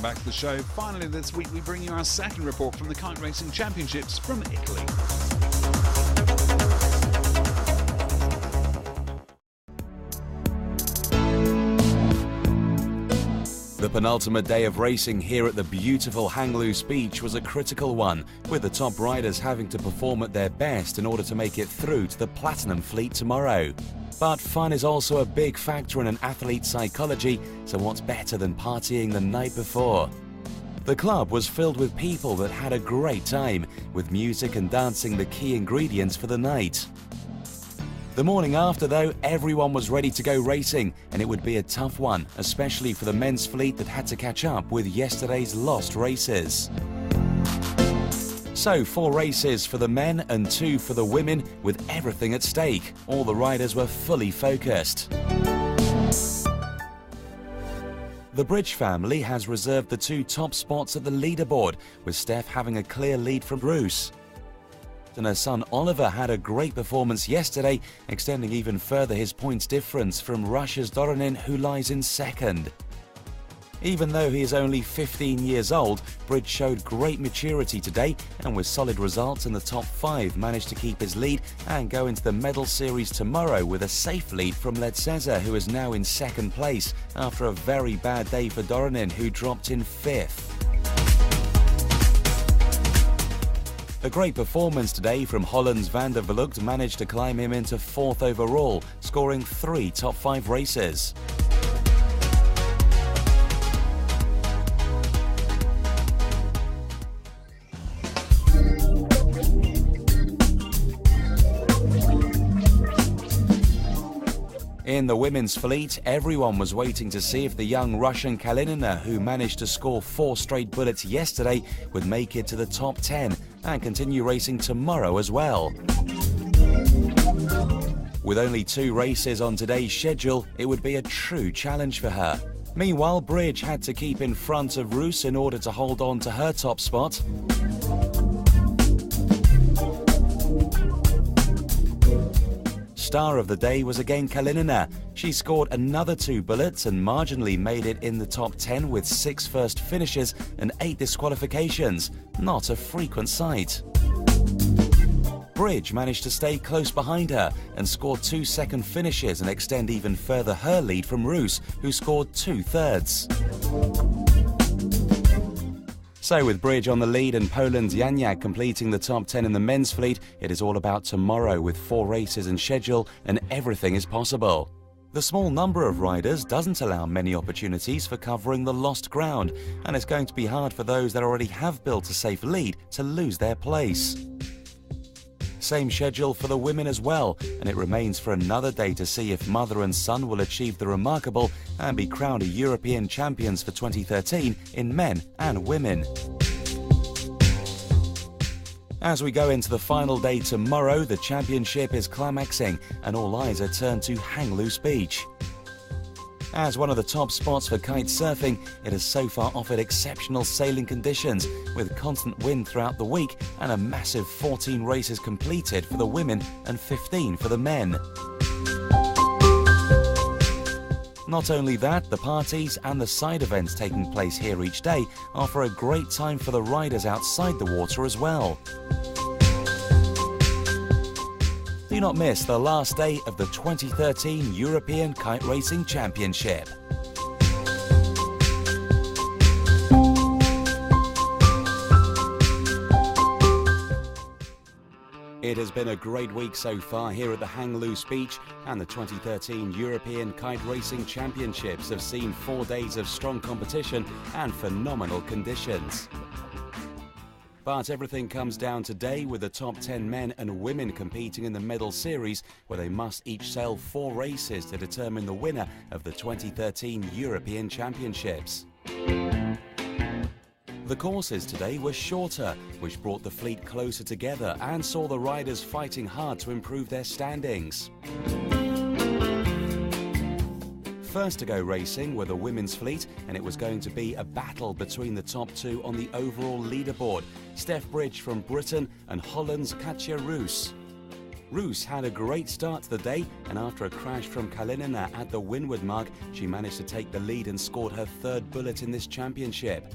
welcome back to the show. Finally this week we bring you our second report from the Kite Racing Championships from Italy. The penultimate day of racing here at the beautiful Hang Loose Beach was a critical one, with the top riders having to perform at their best in order to make it through to the Platinum Fleet tomorrow. But fun is also a big factor in an athlete's psychology, so what's better than partying the night before? The club was filled with people that had a great time, with music and dancing the key ingredients for the night. The morning after, though, everyone was ready to go racing, and it would be a tough one, especially for the men's fleet that had to catch up with yesterday's lost races. So 4 races for the men and 2 for the women, with everything at stake. All the riders were fully focused. The Bridge family has reserved the 2 top spots at the leaderboard, with Steph having a clear lead from Bruce. And her son Oliver had a great performance yesterday, extending even further his points difference from Russia's Doronin, who lies in second. Even though he is only 15 years old, Bridge showed great maturity today, and with solid results in the top 5 managed to keep his lead and go into the medal series tomorrow with a safe lead from Ledceza, who is now in second place after a very bad day for Doronin, who dropped in 5th. A great performance today from Holland's Van der Vlugt managed to climb him into 4th overall, scoring 3 top 5 races. In the women's fleet, everyone was waiting to see if the young Russian Kalinina, who managed to score 4 straight bullets yesterday, would make it to the top 10 and continue racing tomorrow as well. With only 2 races on today's schedule, it would be a true challenge for her. Meanwhile, Bridge had to keep in front of Roos in order to hold on to her top spot. Star of the day was again Kalinina. She scored another 2 bullets and marginally made it in the top 10 with 6 first finishes and 8 disqualifications. Not a frequent sight. Bridge managed to stay close behind her and score 2 second finishes and extend even further her lead from Roos, who scored 2 thirds. So with Bridge on the lead and Poland's Janiak completing the top 10 in the men's fleet, it is all about tomorrow with 4 races in schedule and everything is possible. The small number of riders doesn't allow many opportunities for covering the lost ground, and it's going to be hard for those that already have built a safe lead to lose their place. Same schedule for the women as well, and it remains for another day to see if mother and son will achieve the remarkable and be crowned European champions for 2013 in men and women. As we go into the final day tomorrow, the championship is climaxing and all eyes are turned to Hang Loose Beach. As one of the top spots for kite surfing, it has so far offered exceptional sailing conditions, with constant wind throughout the week and a massive 14 races completed for the women and 15 for the men. Not only that, the parties and the side events taking place here each day offer a great time for the riders outside the water as well. Do not miss the last day of the 2013 European Kite Racing Championship. It has been a great week so far here at the Hang Loose Beach, and the 2013 European Kite Racing Championships have seen 4 days of strong competition and phenomenal conditions. But everything comes down today with the top 10 men and women competing in the medal series, where they must each sail 4 races to determine the winner of the 2013 European Championships. The courses today were shorter, which brought the fleet closer together and saw the riders fighting hard to improve their standings. First to go racing were the women's fleet, and it was going to be a battle between the top 2 on the overall leaderboard, Steph Bridge from Britain and Holland's Katja Roos. Roos had a great start to the day, and after a crash from Kalinina at the windward mark, she managed to take the lead and scored her third bullet in this championship.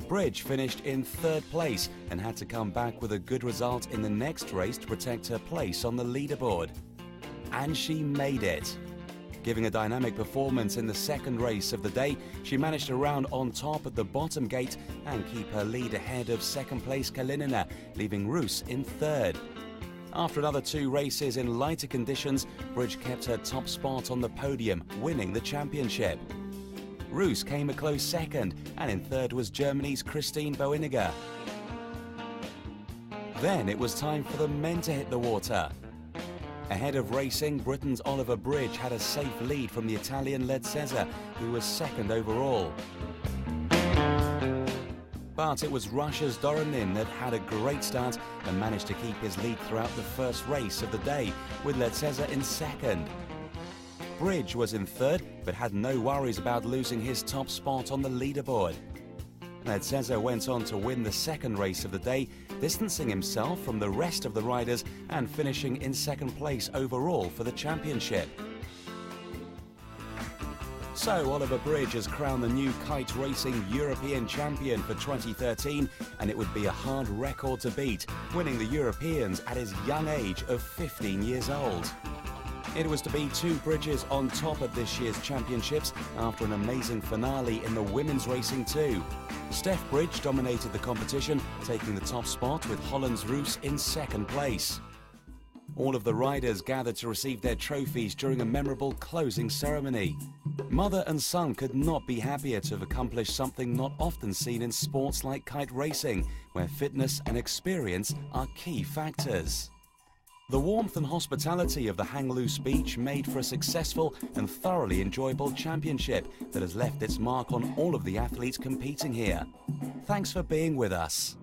Bridge finished in third place and had to come back with a good result in the next race to protect her place on the leaderboard. And she made it. Giving a dynamic performance in the second race of the day, she managed to round on top at the bottom gate and keep her lead ahead of second place Kalinina, leaving Roos in third. After another 2 races in lighter conditions, Bridge kept her top spot on the podium, winning the championship. Roos came a close second, and in third was Germany's Christine Boiniger. Then it was time for the men to hit the water. Ahead of racing, Britain's Oliver Bridge had a safe lead from the Italian-led Cesar, who was second overall. But it was Russia's Doronin that had a great start and managed to keep his lead throughout the first race of the day, with Lecesa in second. Bridge was in third, but had no worries about losing his top spot on the leaderboard. Lecesa went on to win the second race of the day, distancing himself from the rest of the riders and finishing in second place overall for the championship. So Oliver Bridge has crowned the new kite racing European champion for 2013, and it would be a hard record to beat, winning the Europeans at his young age of 15 years old. It was to be 2 Bridges on top at this year's championships after an amazing finale in the women's racing too. Steph Bridge dominated the competition, taking the top spot with Holland's Roos in second place. All of the riders gathered to receive their trophies during a memorable closing ceremony. Mother and son could not be happier to have accomplished something not often seen in sports like kite racing, where fitness and experience are key factors. The warmth and hospitality of the Hang Loose Beach made for a successful and thoroughly enjoyable championship that has left its mark on all of the athletes competing here. Thanks for being with us.